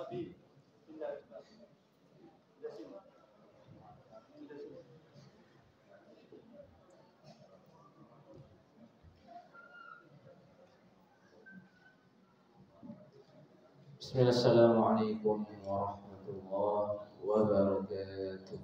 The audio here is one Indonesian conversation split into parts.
Bismillahirrahmanirrahim warahmatullahi wabarakatuh.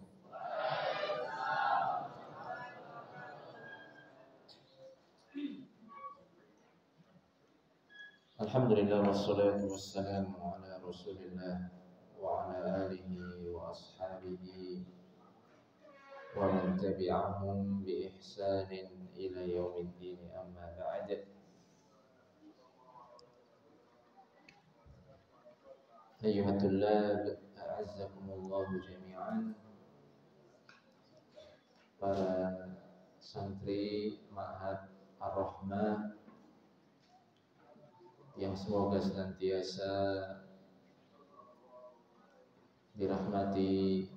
Alhamdulillah wassalatu wassalamu ala Rasulillah wa ala alihi wa ashabihi wa man tabi'ahum bi ihsanin ila yaumiddin, amma ba'd. Ayyuhat tullab, a'azzakumullahu jami'an. Para santri Ma'had Ar-Rahmah yang semoga senantiasa dirahmati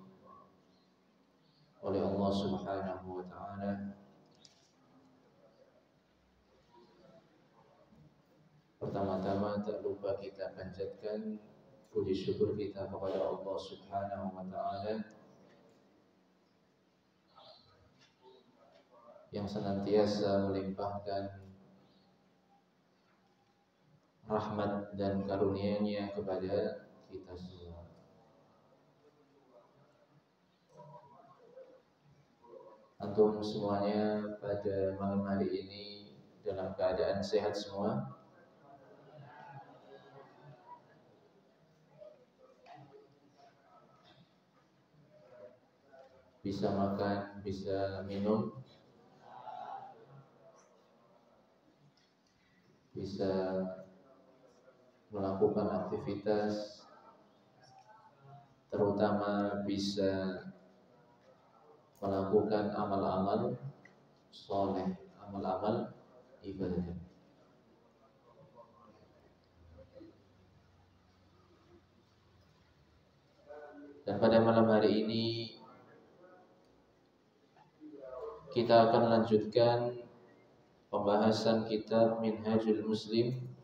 oleh Allah Subhanahu wa ta'ala. Pertama-tama tak lupa kita panjatkan puji syukur kita kepada Allah Subhanahu wa ta'ala yang senantiasa melimpahkan rahmat dan karunia-Nya kepada kita semua. Antum semuanya pada malam hari ini dalam keadaan sehat semua? Bisa makan, bisa minum, bisa melakukan aktivitas, terutama bisa melakukan amal-amal soleh, amal-amal ibadah. Dan pada malam hari ini kita akan lanjutkan pembahasan kitab Minhajul Muslim,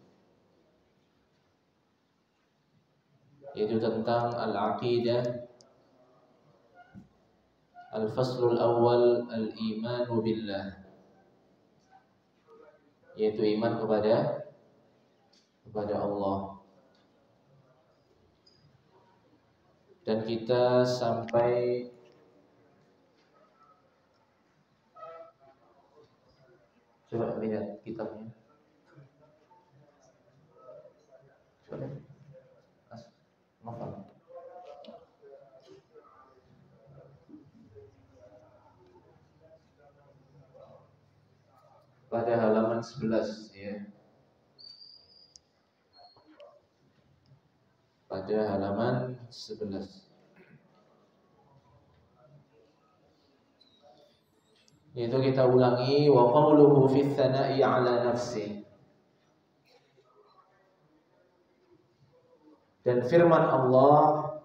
yaitu tentang al-aqidah. Al-faslul awal, al-imanu billah, yaitu iman kepada Allah. Dan kita sampai coba lihat kitabnya. Coba Novel. Pada halaman 11 ya. Pada halaman 11. Itu kita ulangi, wa qawluhu fi tsana'i 'ala nafsi. Dan firman Allah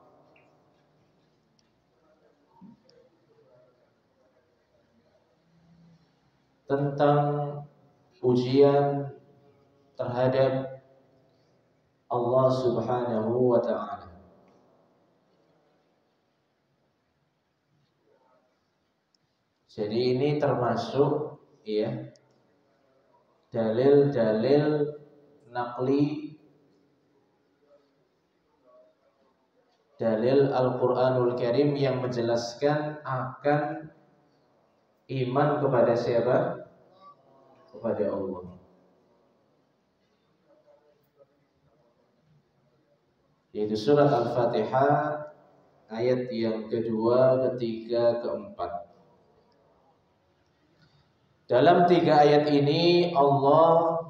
tentang pujian terhadap Allah Subhanahu wa ta'ala. Jadi ini termasuk ya dalil-dalil naqli, dalil Al-Qur'anul Karim yang menjelaskan akan iman kepada siapa? Kepada Allah. Yaitu surat Al-Fatihah ayat yang kedua, ketiga, keempat. Dalam 3 ayat ini Allah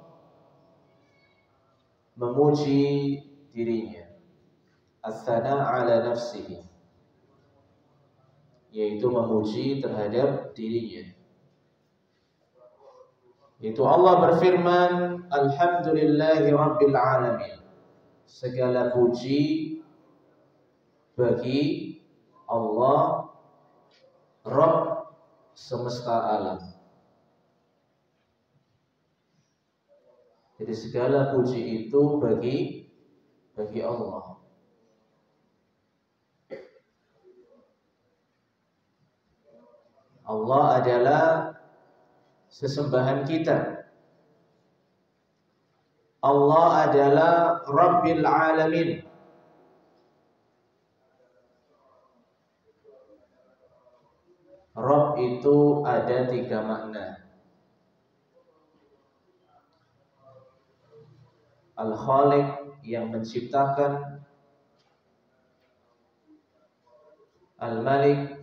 memuji dirinya, as-sana' ala nafsihi, yaitu memuji terhadap dirinya. Itu Allah berfirman, alhamdulillahi rabbil alamin, segala puji bagi Allah, Rabb semesta alam. Jadi segala puji itu bagi Allah. Allah adalah sesembahan kita. Allah adalah Rabbil Alamin. Rabb itu ada 3 makna. Al-Khaliq yang menciptakan, Al-Malik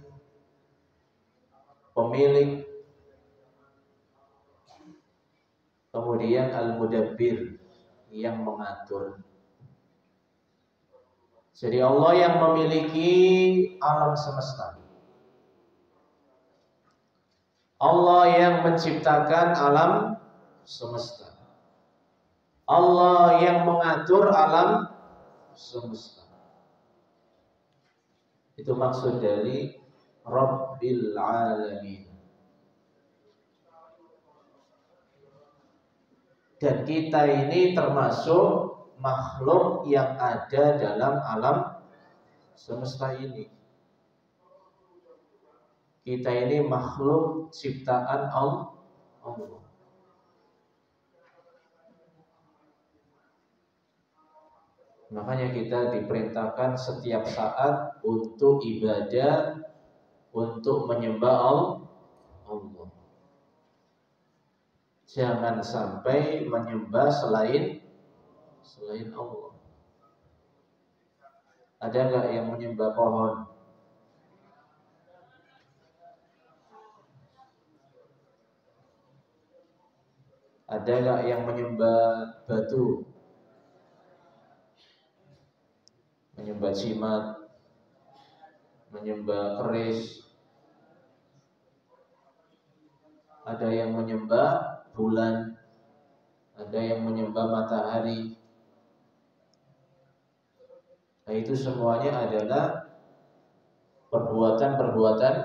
pemilik, kemudian Al-Mudabbir yang mengatur. Jadi Allah yang memiliki alam semesta. Allah yang menciptakan alam semesta. Allah yang mengatur alam semesta. Itu maksud dari Rabbil Alamin. Dan kita ini termasuk makhluk yang ada dalam alam semesta ini. Kita ini makhluk ciptaan Allah. Makanya kita diperintahkan setiap saat untuk ibadah, untuk menyembah Allah. Jangan sampai menyembah selain Allah. Ada nggak yang menyembah pohon? Ada nggak yang menyembah batu? Menyembah jimat, menyembah keris? Ada yang menyembah bulan, ada yang menyembah matahari. Nah, itu semuanya adalah perbuatan-perbuatan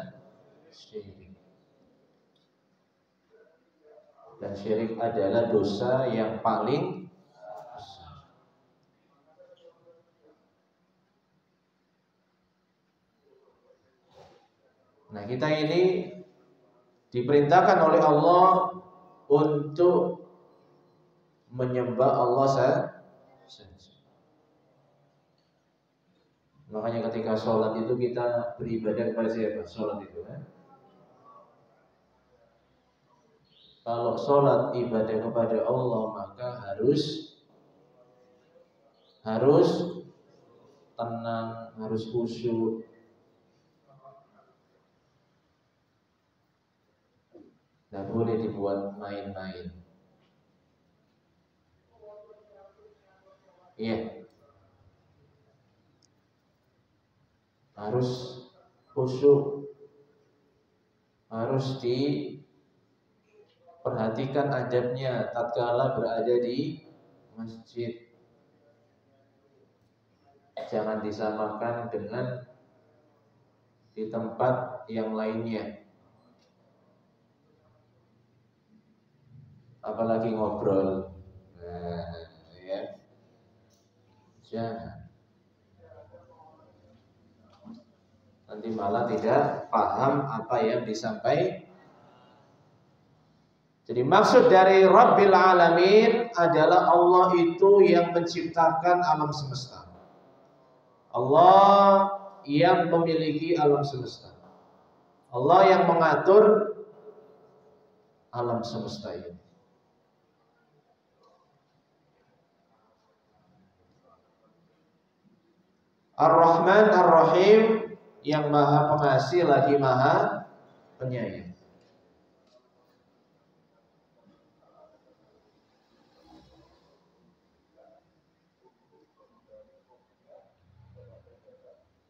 syirik. Dan syirik adalah dosa yang paling besar. Nah, kita ini diperintahkan oleh Allah untuk menyembah Allah saja. Makanya ketika sholat itu kita beribadah kepada siapa? Sholat itu kan? Kalau sholat ibadah kepada Allah, maka harus tenang, harus khusyuk. Tidak boleh dibuat main-main. Iya. Harus khusyuk. Harus diperhatikan adabnya tatkala berada di masjid. Jangan disamakan dengan di tempat yang lainnya. Apalagi ngobrol. Nah, ya. Jangan. Nanti malah tidak paham apa yang disampaikan. Jadi maksud dari Rabbil Alamin adalah Allah itu yang menciptakan alam semesta. Allah yang memiliki alam semesta. Allah yang mengatur alam semesta ini. Ar-Rahman Ar-Rahim, yang maha pengasih lagi maha penyayang.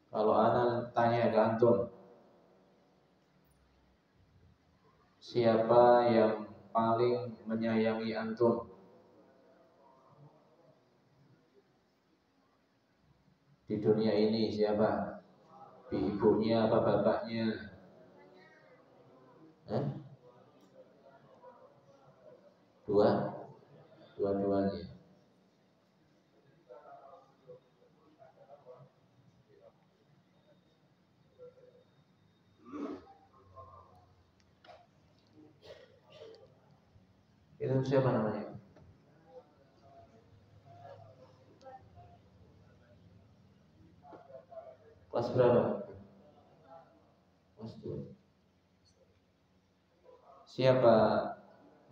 Kalau ana tanya ke antum, siapa yang paling menyayangi antum di dunia ini? Siapa? Ibunya apa bapaknya? Dua-duanya. Itu siapa namanya? Kelas berapa? Kelas 2. Siapa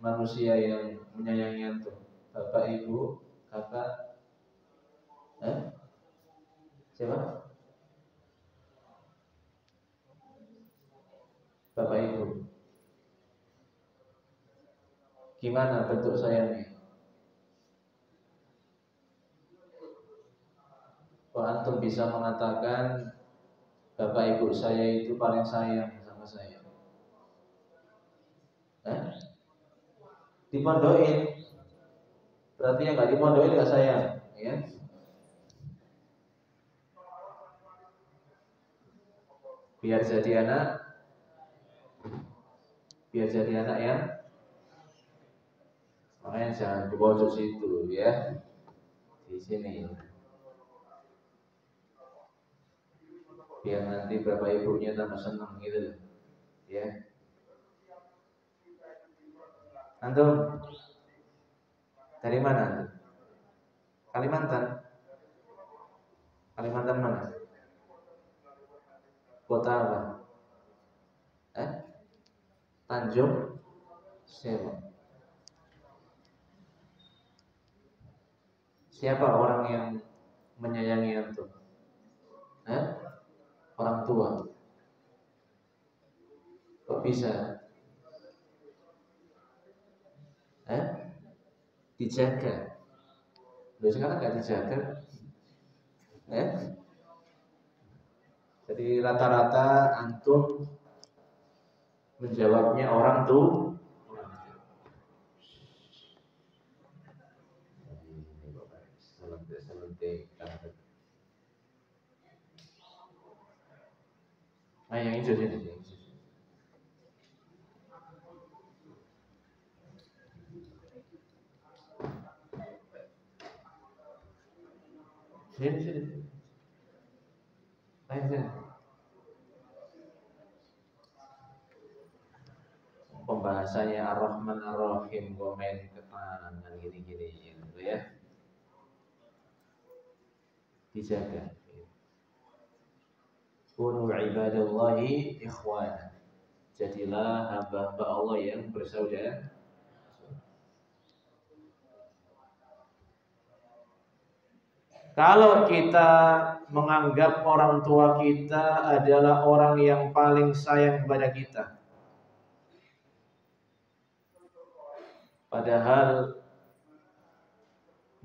manusia yang menyayangi antum? Bapak, ibu, kakak? Siapa? Bapak, ibu. Gimana bentuk sayangnya? Kok antum bisa mengatakan bapak ibu saya itu paling sayang sama saya? Dipondokin. Berarti yang nggak dipondokin nggak sayang, ya? Biar jadi anak ya. Makanya jangan di pojok situ ya. Di sini. Biar nanti bapak ibunya tambah senang gitu, ya. Antum dari mana antum? Kalimantan. Kalimantan mana? Kota apa? Tanjung Sewa. Siapa orang yang menyayangi antum? Orang tua. Kok bisa? Dijaga. Loh, sekarang nggak dijaga. Jadi rata-rata antum menjawabnya orang tua. Nah, yang hijau sini. Sini. Ayo sini. Pembahasannya Ar-Rahman Ar-Rahim, komen ke tangan gini-gini gitu ya. Dijaga. Kunu ibadallahi ikhwana. Jadilah hamba-hamba Allah yang bersaudara. Kalau kita menganggap orang tua kita adalah orang yang paling sayang kepada kita, padahal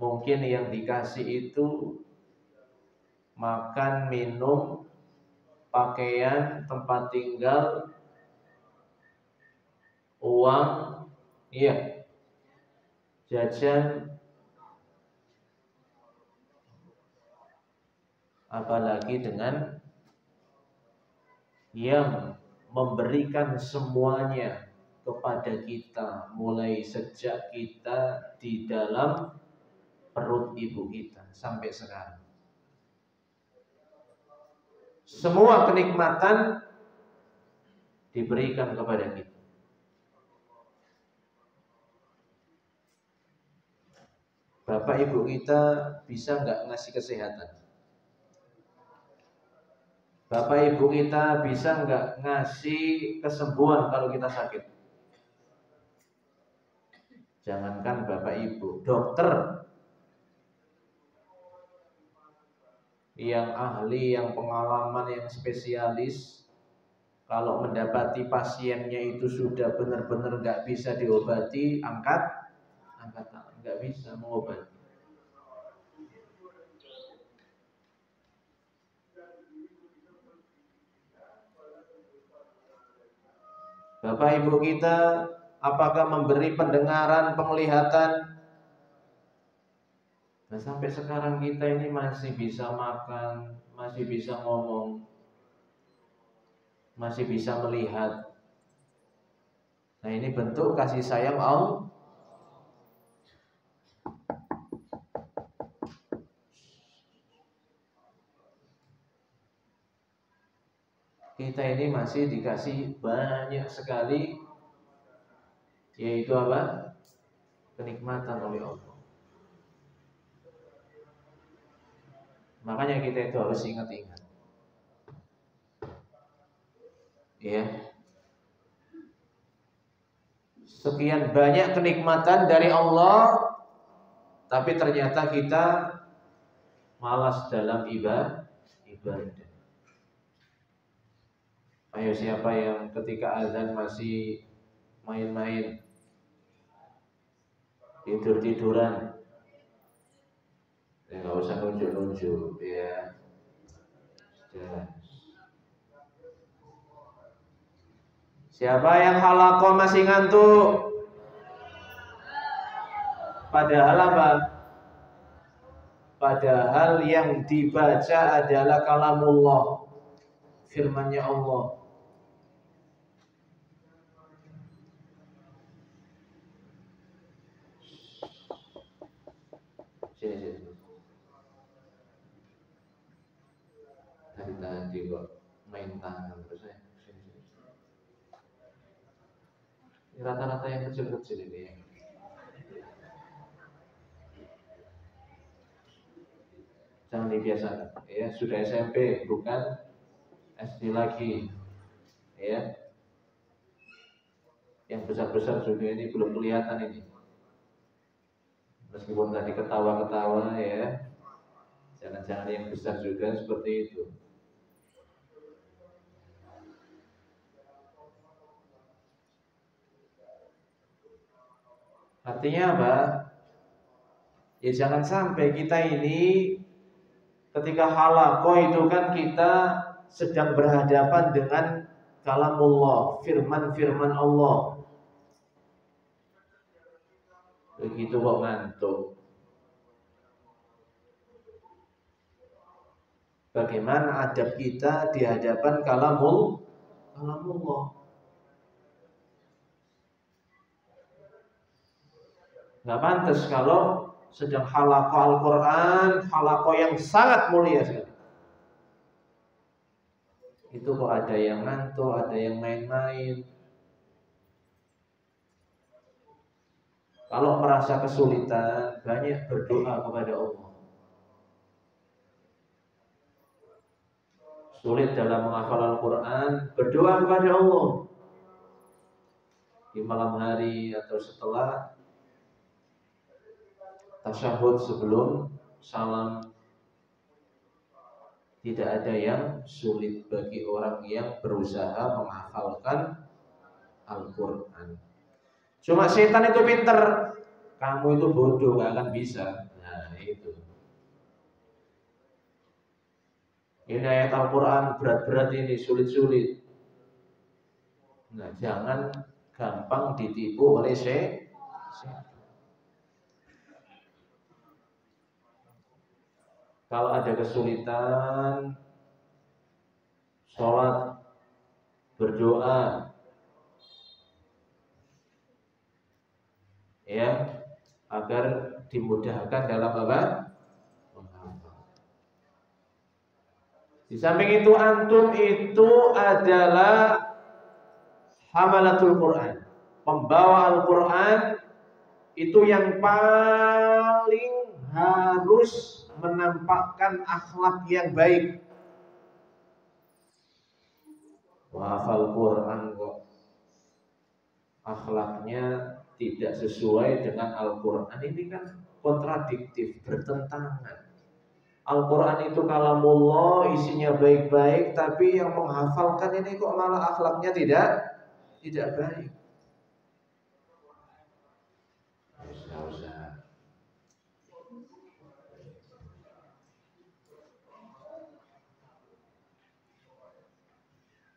mungkin yang dikasih itu makan, minum, pakaian, tempat tinggal, uang, jajan, apalagi dengan yang memberikan semuanya kepada kita mulai sejak kita di dalam perut ibu kita sampai sekarang. Semua kenikmatan diberikan kepada kita. Bapak ibu kita bisa nggak ngasih kesehatan? Bapak ibu kita bisa nggak ngasih kesembuhan kalau kita sakit? Jangankan bapak ibu, dokter yang ahli, yang pengalaman, yang spesialis, kalau mendapati pasiennya itu sudah benar-benar nggak bisa diobati, angkat tangan, nggak bisa mengobati. Bapak ibu kita apakah memberi pendengaran, penglihatan? Nah, sampai sekarang kita ini masih bisa makan, masih bisa ngomong, masih bisa melihat. Nah, ini bentuk kasih sayang Allah. Kita ini masih dikasih banyak sekali, yaitu apa? kenikmatan oleh Allah. Makanya kita itu harus ingat-ingat. Ya. Sekian banyak kenikmatan dari Allah, tapi ternyata kita malas dalam ibadah. Ayo, siapa yang ketika azan masih main-main, tidur-tiduran? Ya nggak usah nunjuk-nunjuk ya. Siapa yang halaqah masih ngantuk? Padahal apa? Padahal yang dibaca adalah kalamullah, firman-Nya Allah. Sini. Tadi kok main tangan terus ya. Sini. Rata-rata yang kecil-kecil ini. Jangan dibiasakan. Ya, sudah SMP, bukan SD lagi. Ya. Yang besar-besar juga ini belum kelihatan ini. Meskipun tadi ketawa-ketawa ya. Jangan-jangan yang besar juga seperti itu. Artinya apa? Ya jangan sampai kita ini ketika halaqah itu kan kita sedang berhadapan dengan kalamullah, firman-firman Allah. Begitu kok ngantuk. Bagaimana adab kita di hadapan kalamullah? Nggak pantas kalau sedang halaqah Al-Quran, halaqah yang sangat mulia sekali. Itu kok ada yang ngantuk, ada yang main-main. Kalau merasa kesulitan, banyak berdoa kepada Allah. Sulit dalam menghafal Al-Quran, berdoa kepada Allah. Di malam hari atau setelah tasyahud sebelum salam. Tidak ada yang sulit bagi orang yang berusaha menghafalkan Al-Quran. Cuma setan itu pinter, kamu itu bodoh, gak akan bisa. Nah itu. Ini ayat Al-Quran berat-berat ini, sulit-sulit. Nah jangan gampang ditipu oleh setan. Kalau ada kesulitan, sholat, berdoa, ya, agar dimudahkan dalam apa? Di samping itu antum itu adalah hamalatul Quran, pembawa Al-Quran, itu yang paling harus menampakkan akhlak yang baik. Hafal Quran kok akhlaknya tidak sesuai dengan Al-Quran, ini kan kontradiktif, bertentangan. Al-Quran itu kalamullah, isinya baik-baik, tapi yang menghafalkan ini kok malah akhlaknya tidak baik.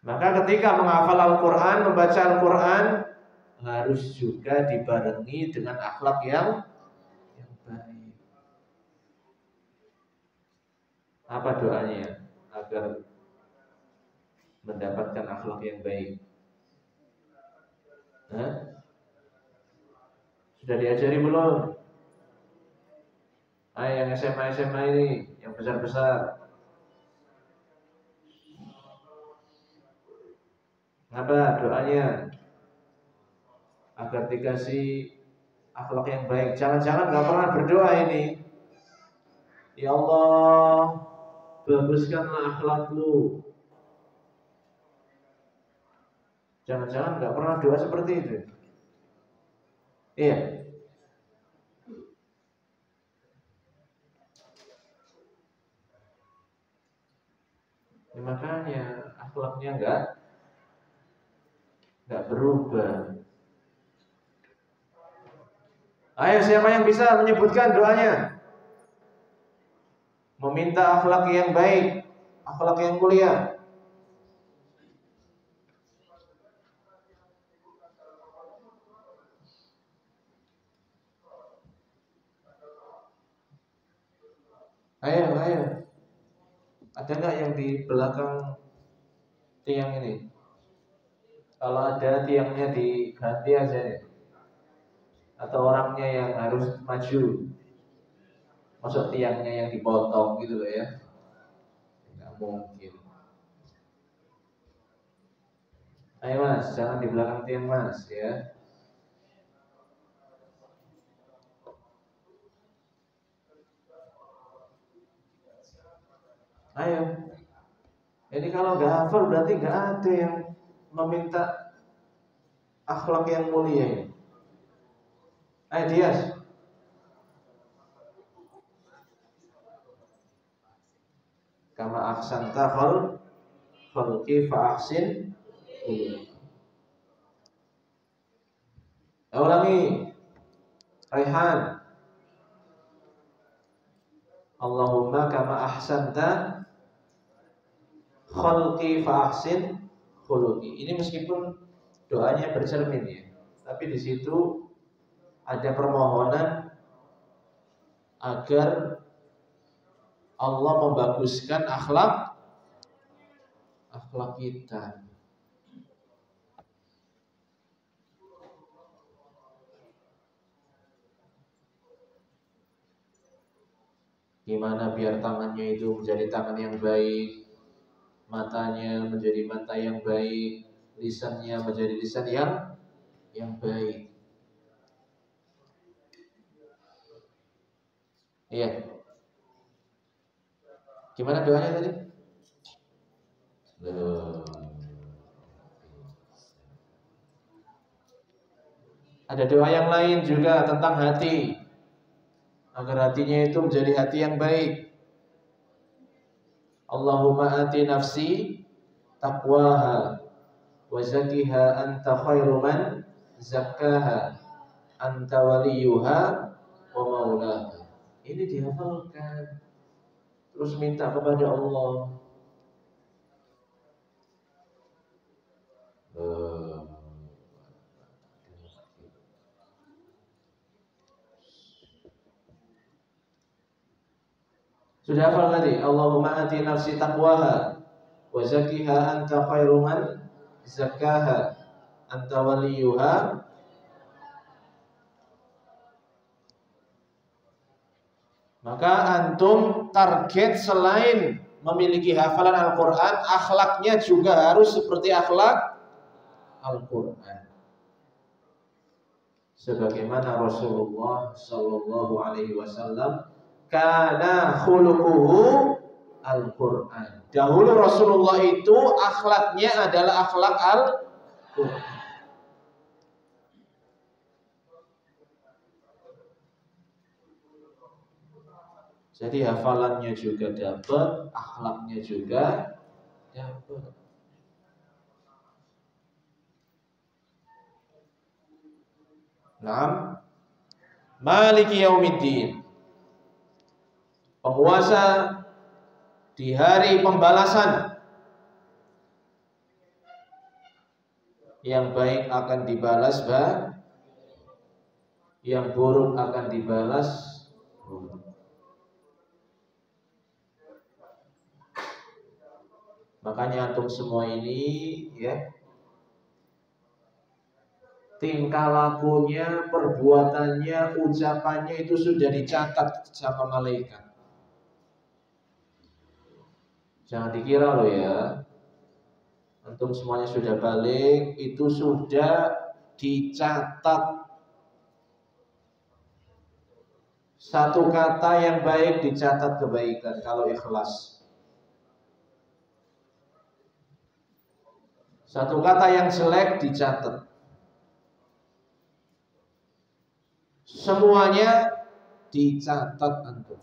Maka ketika menghafal Al-Quran, membaca Al-Quran, harus juga dibarengi dengan akhlak yang baik. Apa doanya agar mendapatkan akhlak yang baik? Sudah diajari belum? Yang SMA ini, yang besar-besar. Apa doanya? Agar dikasih Akhlak yang baik. Jangan-jangan nggak pernah berdoa ini. Ya Allah, baguskanlah akhlakku. Jangan-jangan nggak pernah doa seperti itu. Iya. Ya, makanya akhlaknya nggak berubah. Ayo, siapa yang bisa menyebutkan doanya? Meminta akhlak yang baik, akhlak yang mulia. Ayo, ayo. Ada nggak yang di belakang tiang ini? Kalau ada, tiangnya diganti aja ya. Atau orangnya yang harus maju. Masuk tiangnya yang dipotong gitu loh ya. Nggak mungkin. Ayo mas, jangan di belakang tiang mas ya. Ayo. Ini kalau nggak hafal berarti nggak ada yang meminta akhlak yang mulia ini. Ayo Dias. Kama ahsanta khalqi fa ahsin. Ulangi. Raihan. Allahumma kama ahsanta khalqi fa ahsin khuluqi. Ini meskipun doanya bercermin ya, tapi di situ ada permohonan agar Allah membaguskan akhlak kita. Gimana biar tangannya itu menjadi tangan yang baik, matanya menjadi mata yang baik, lisannya menjadi lisan yang baik. Iya. Gimana doanya tadi? Ada doa yang lain juga tentang hati, agar hatinya itu menjadi hati yang baik. Allahumma ati nafsi taqwaha wa zakkiha anta khairu man zakkaha anta waliyuha wa maulaha. Ini dihafalkan, terus minta kepada Allah. Sudah hafal tadi? Allahumma ati nafsi taqwaha wa zakkiha anta khairu man zakkaha anta waliyuha. Maka antum target selain memiliki hafalan Al-Quran, akhlaknya juga harus seperti akhlak Al-Quran. Sebagaimana Rasulullah Sallallahu Alaihi Wasallam kana khuluquhu Al-Quran. Dahulu Rasulullah itu akhlaknya adalah akhlak Al-Quran. Jadi hafalannya juga dapat, akhlaknya juga dapat. Naam. Maliki yaumiddin. Penguasa di hari pembalasan. Yang baik akan dibalas yang buruk akan dibalas buruk. Makanya antum semua ini ya, tingkah lakunya, perbuatannya, ucapannya itu sudah dicatat sama malaikat. Jangan dikira loh ya, antum semuanya sudah balik, itu sudah dicatat Satu kata yang baik dicatat kebaikan kalau ikhlas. Satu kata yang jelek dicatat. Semuanya dicatat antum.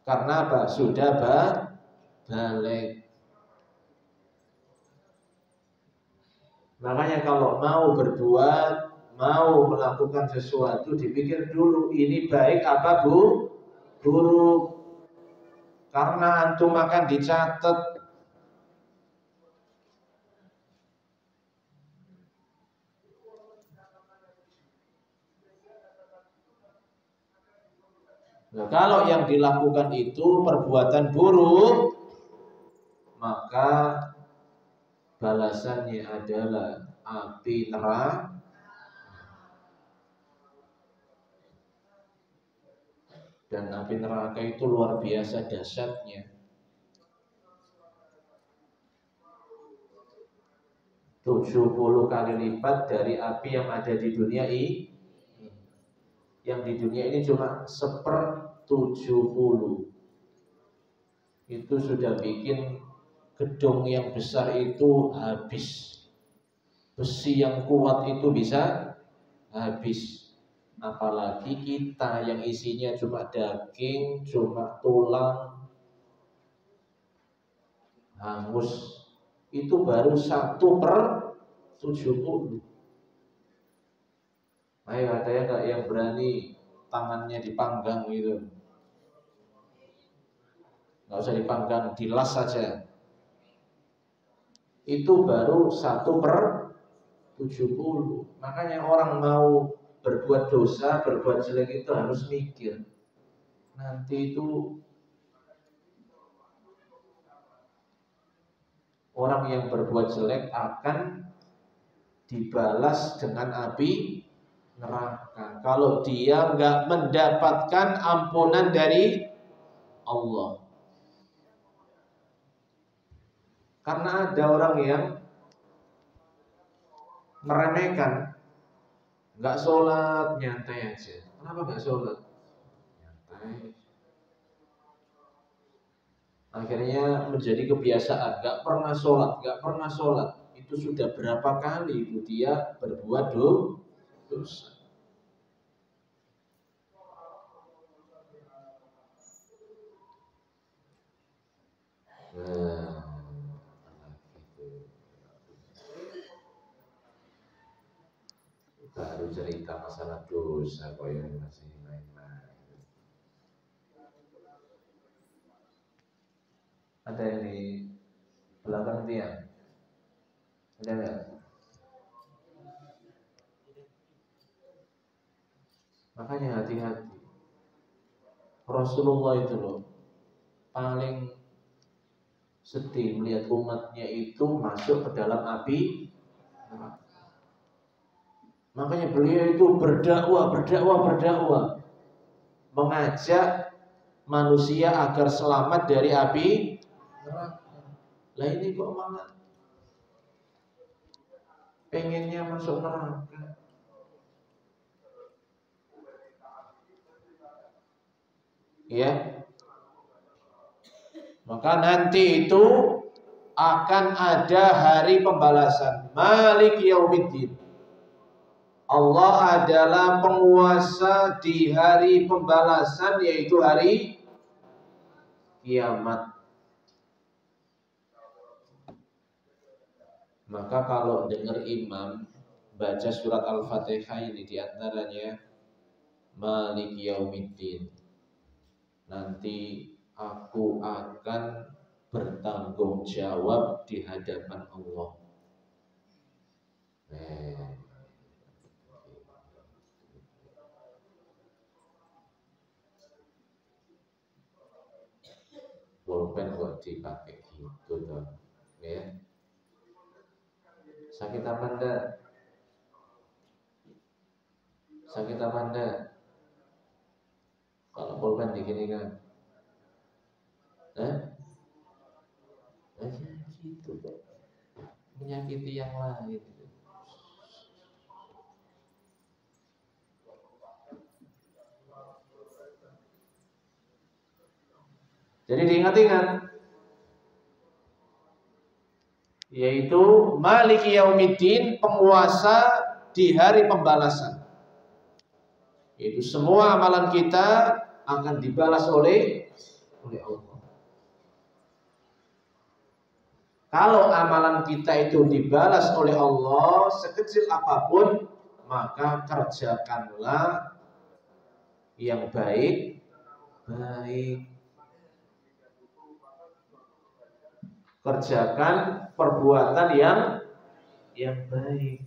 Karena apa? Sudah balik. Makanya kalau mau berbuat, mau melakukan sesuatu, dipikir dulu ini baik apa buruk. Karena antum akan dicatat. Nah, kalau yang dilakukan itu perbuatan buruk, maka balasannya adalah api neraka. Dan api neraka itu luar biasa dahsyatnya. 70 kali lipat dari api yang ada di dunia ini. Yang di dunia ini cuma 1/70. Itu sudah bikin gedung yang besar itu habis. Besi yang kuat itu bisa habis. Apalagi kita yang isinya cuma daging, cuma tulang, hangus. Itu baru 1/70. Ayo, ada ya nggak yang berani tangannya dipanggang gitu? Nggak usah dipanggang, dilas saja. Itu baru 1/70. Makanya orang mau berbuat dosa, berbuat jelek itu harus mikir. Nanti itu orang yang berbuat jelek akan dibalas dengan api neraka. Kalau dia nggak mendapatkan ampunan dari Allah. Karena ada orang yang meremehkan, nggak sholat, nyantai aja. Kenapa nggak sholat? Nyantai. Akhirnya menjadi kebiasaan, nggak pernah sholat, nggak pernah sholat. Itu sudah berapa kali itu dia berbuat dosa. Nah, baru cerita masalah dosa kok yang masih main-main. Ada yang di belakang tiang? Ada nggak? Makanya hati-hati. Rasulullah itu loh paling sedih melihat umatnya itu masuk ke dalam api. Makanya beliau itu berdakwah, mengajak manusia agar selamat dari api neraka. Lah ini kok malah pengennya masuk neraka. Ya. Maka nanti itu akan ada hari pembalasan. Malik Yaumiddin. Allah adalah penguasa di hari pembalasan, yaitu hari kiamat. Maka kalau dengar imam baca surat Al-Fatihah ini diantaranya Malik Yaumiddin, nanti aku akan bertanggung jawab di hadapan Allah. Pulpen kok dipakai gitu toh, ya. Sakit apa enggak? Sakit apa enggak? Kalau pulpen digini kan, gitu kok, menyakiti yang lain. Jadi diingat-ingat, yaitu Maliki Yaumiddin, penguasa di hari pembalasan. Yaitu semua amalan kita akan dibalas oleh Allah. Kalau amalan kita itu dibalas oleh Allah sekecil apapun, maka kerjakanlah yang baik. Kerjakan perbuatan yang baik,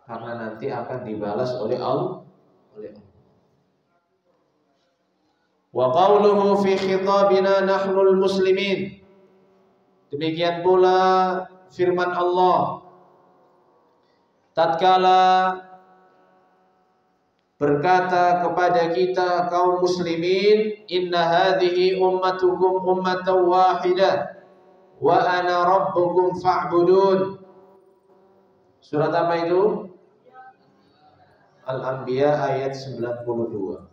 karena nanti akan dibalas oleh Allah. Wa qawluhu fi khitabina nahnul muslimin. Demikian pula firman Allah tatkala berkata kepada kita kaum muslimin, inna hadhihi ummatukum ummatan wahidah wa ana rabbukum fa'budun. Surat apa itu? Al-Anbiya ayat 92.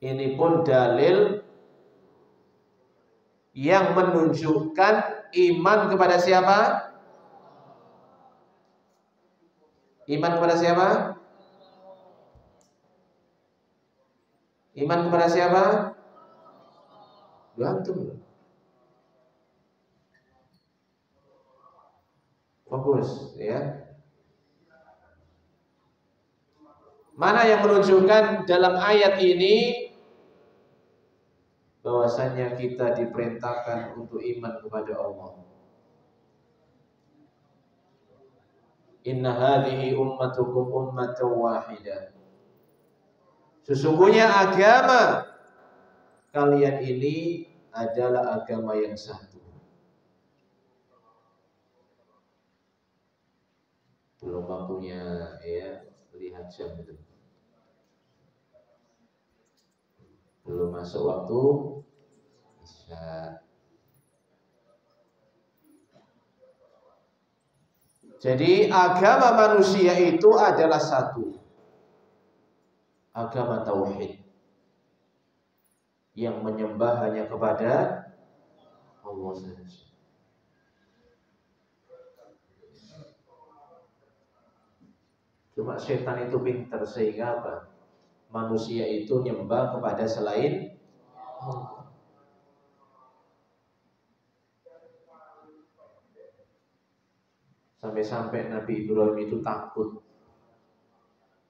Ini pun dalil yang menunjukkan iman kepada siapa? Iman kepada siapa? Iman kepada siapa? Antum. Fokus ya. Mana yang menunjukkan dalam ayat ini bahwasanya kita diperintahkan untuk iman kepada Allah. Inna hadhihi ummatukum ummatan wahidah. Sesungguhnya agama kalian ini adalah agama yang satu. Belum waktunya ya, lihat jam itu. Belum masuk waktu Isya. Jadi agama manusia itu adalah satu. Agama tauhid. Yang menyembah hanya kepada Allah saja. Cuma setan itu pintar sehingga apa? Manusia itu nyembah kepada selain Allah. Sampai-sampai Nabi Ibrahim itu takut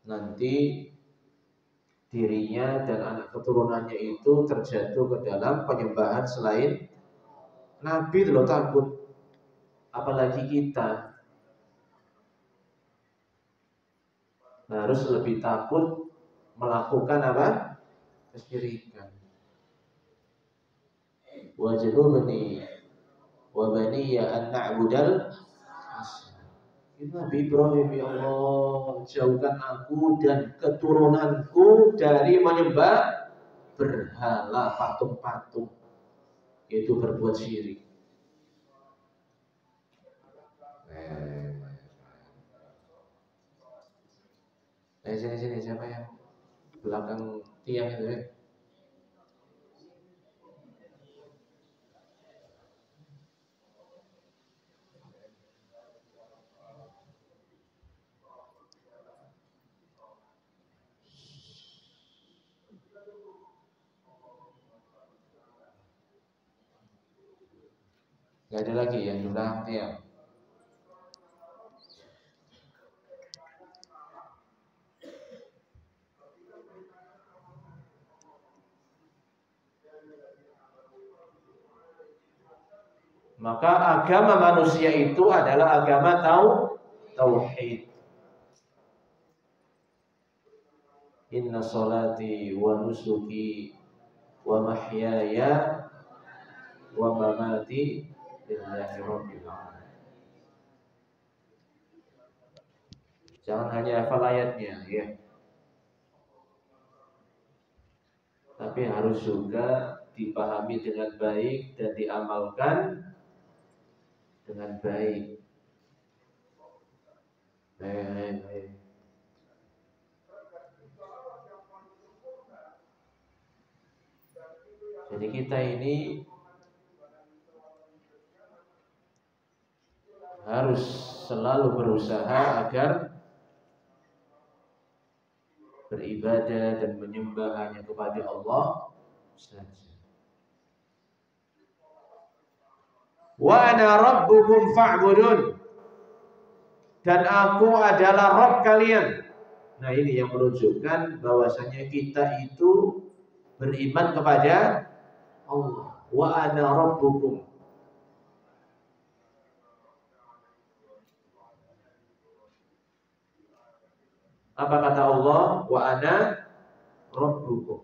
nanti dirinya dan anak keturunannya itu terjatuh ke dalam penyembahan selain Nabi. Itu loh takut. Apalagi kita harus lebih takut melakukan apa? Kesyirikan. Wa janubni wa baniya an na'budal asnam. Nabi Ibrahim, ya Allah, jauhkan aku dan keturunanku dari menyembah berhala, patung-patung, yaitu berbuat syirik. Sini siapa yang belakang tiang itu ya? Gak ada lagi yang di belakang tiang. Maka agama manusia itu adalah agama tauhid. Inna salati wa nusuki wa mahyaya wa mamati lillahi rabbil alamin. Jangan hanya hafal ayatnya ya, tapi harus juga dipahami dengan baik dan diamalkan dengan baik. Jadi kita ini harus selalu berusaha agar beribadah dan menyembah hanya kepada Allah saja. Wa ana rabbukum fa'budun. Dan aku adalah Rabb kalian. Nah, ini yang menunjukkan bahwasanya kita itu beriman kepada Allah. Wa ana rabbukum. Apa kata Allah? Wa ana rabbukum.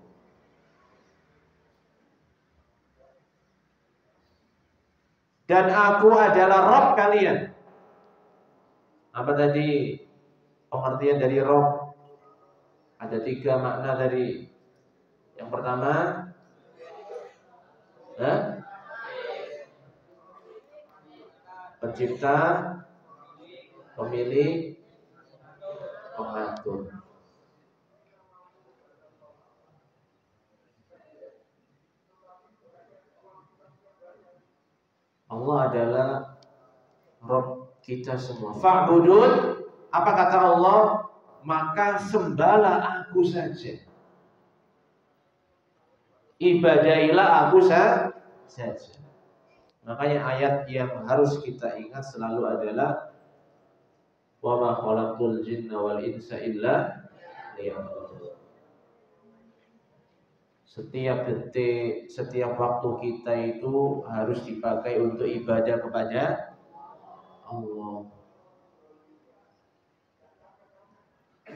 Dan aku adalah Rabb kalian. Apa tadi pengertian dari Rabb? Ada 3 makna tadi. Yang pertama, pencipta, pemilik, pengatur. Allah adalah Rabb kita semua. Fa'budun, apa kata Allah? Maka sembahlah aku saja. Ibadahilah aku saja. Makanya ayat yang harus kita ingat selalu adalah wa ma khalaqtul jinna wal insa illa liya'budun. Setiap detik, setiap waktu kita itu harus dipakai untuk ibadah kepada Allah.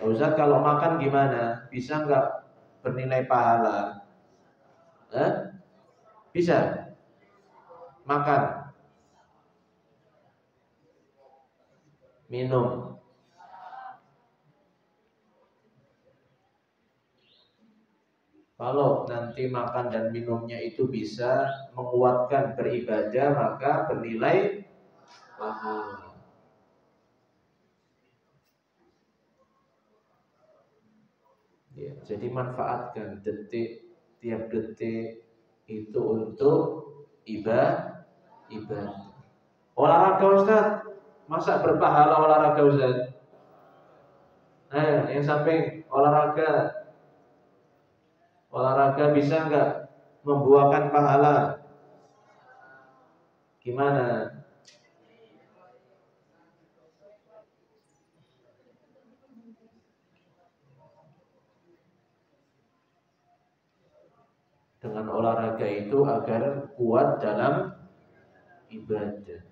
Ustaz, kalau makan gimana? Bisa nggak bernilai pahala? Bisa. Makan, minum. Kalau nanti makan dan minumnya itu bisa menguatkan beribadah, maka bernilai pahala. Ya, jadi manfaatkan tiap detik itu untuk ibadah. Olahraga Ustaz, masa berpahala olahraga Ustaz? Yang samping olahraga bisa nggak membuahkan pahala? Gimana? Dengan olahraga itu agar kuat dalam ibadah.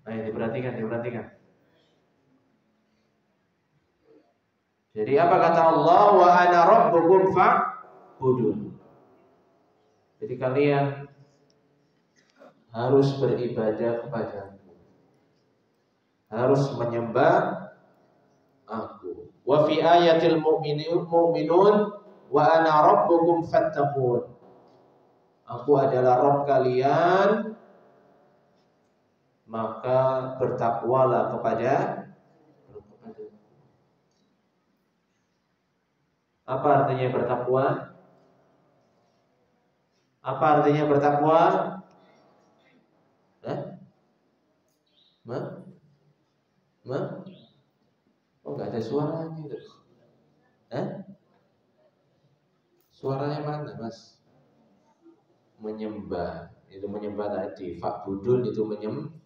Nah, diperhatikan. Jadi apa kata Allah? Wa ana rabbukum fa'budun. Jadi kalian harus beribadah kepadaku. Harus menyembah aku. Wa fi ayatil mu'minun wa ana rabbukum fattaqun. Aku adalah Rabb kalian, maka bertakwalah kepada. Apa artinya bertakwa? Apa artinya bertakwa? Oh, nggak ada suaranya itu. Suaranya mana, Mas? Menyembah. Itu menyembah tadi. Fa'budun itu menyembah.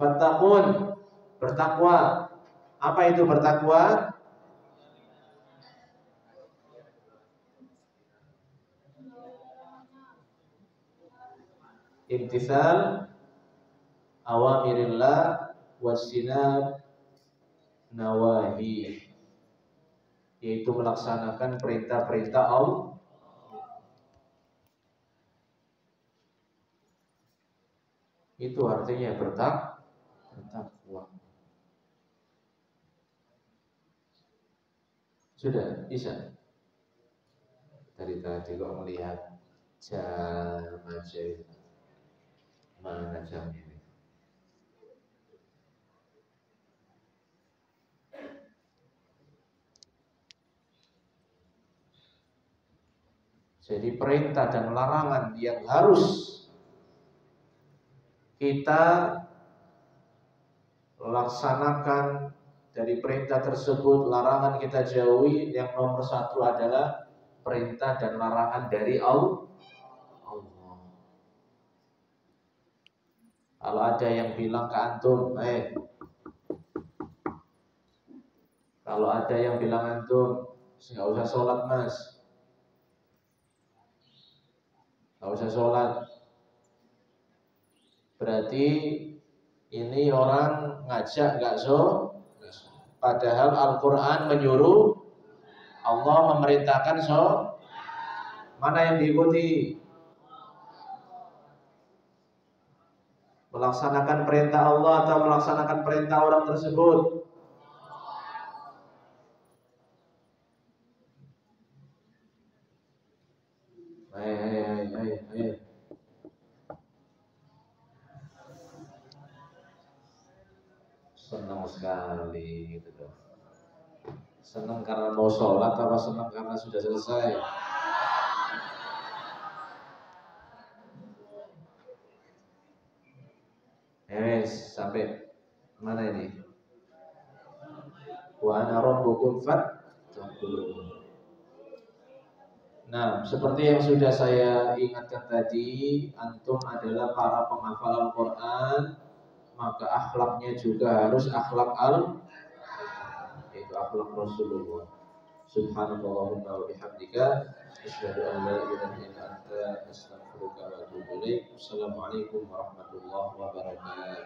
Fattaqun, bertakwa. Apa itu bertakwa? Imtisal awamirillah wasinab nawahi, yaitu melaksanakan perintah-perintah Allah. Itu artinya bertakwa. Sudah bisa. Dari tadi kok melihat jam aja. Mana jam ini? Jadi perintah dan larangan yang harus kita laksanakan, dari perintah tersebut larangan kita jauhi. Yang nomor satu adalah perintah dan larangan dari Allah. Kalau ada yang bilang ke antum, kalau ada yang bilang antum, nggak usah sholat mas, nggak usah sholat, berarti ini orang ngajak nggak so. Padahal Al-Quran menyuruh, Allah memerintahkan so. Mana yang diikuti? Melaksanakan perintah Allah atau melaksanakan perintah orang tersebut? Ayo. Senang sekali gitu dong. Senang karena mau sholat apa senang karena sudah selesai? Sampai mana ini? Wa ana rabbukum fattaqun. Nah, seperti yang sudah saya ingatkan tadi, antum adalah para penghafal Al-Quran, maka akhlaknya juga harus akhlak yaitu akhlak Rasulullah. Subhanallahumma wa bihamdika, asyhadu an la ilaha illa anta, astaghfiruka wa atubu ilaik. Assalamualaikum warahmatullahi wabarakatuh.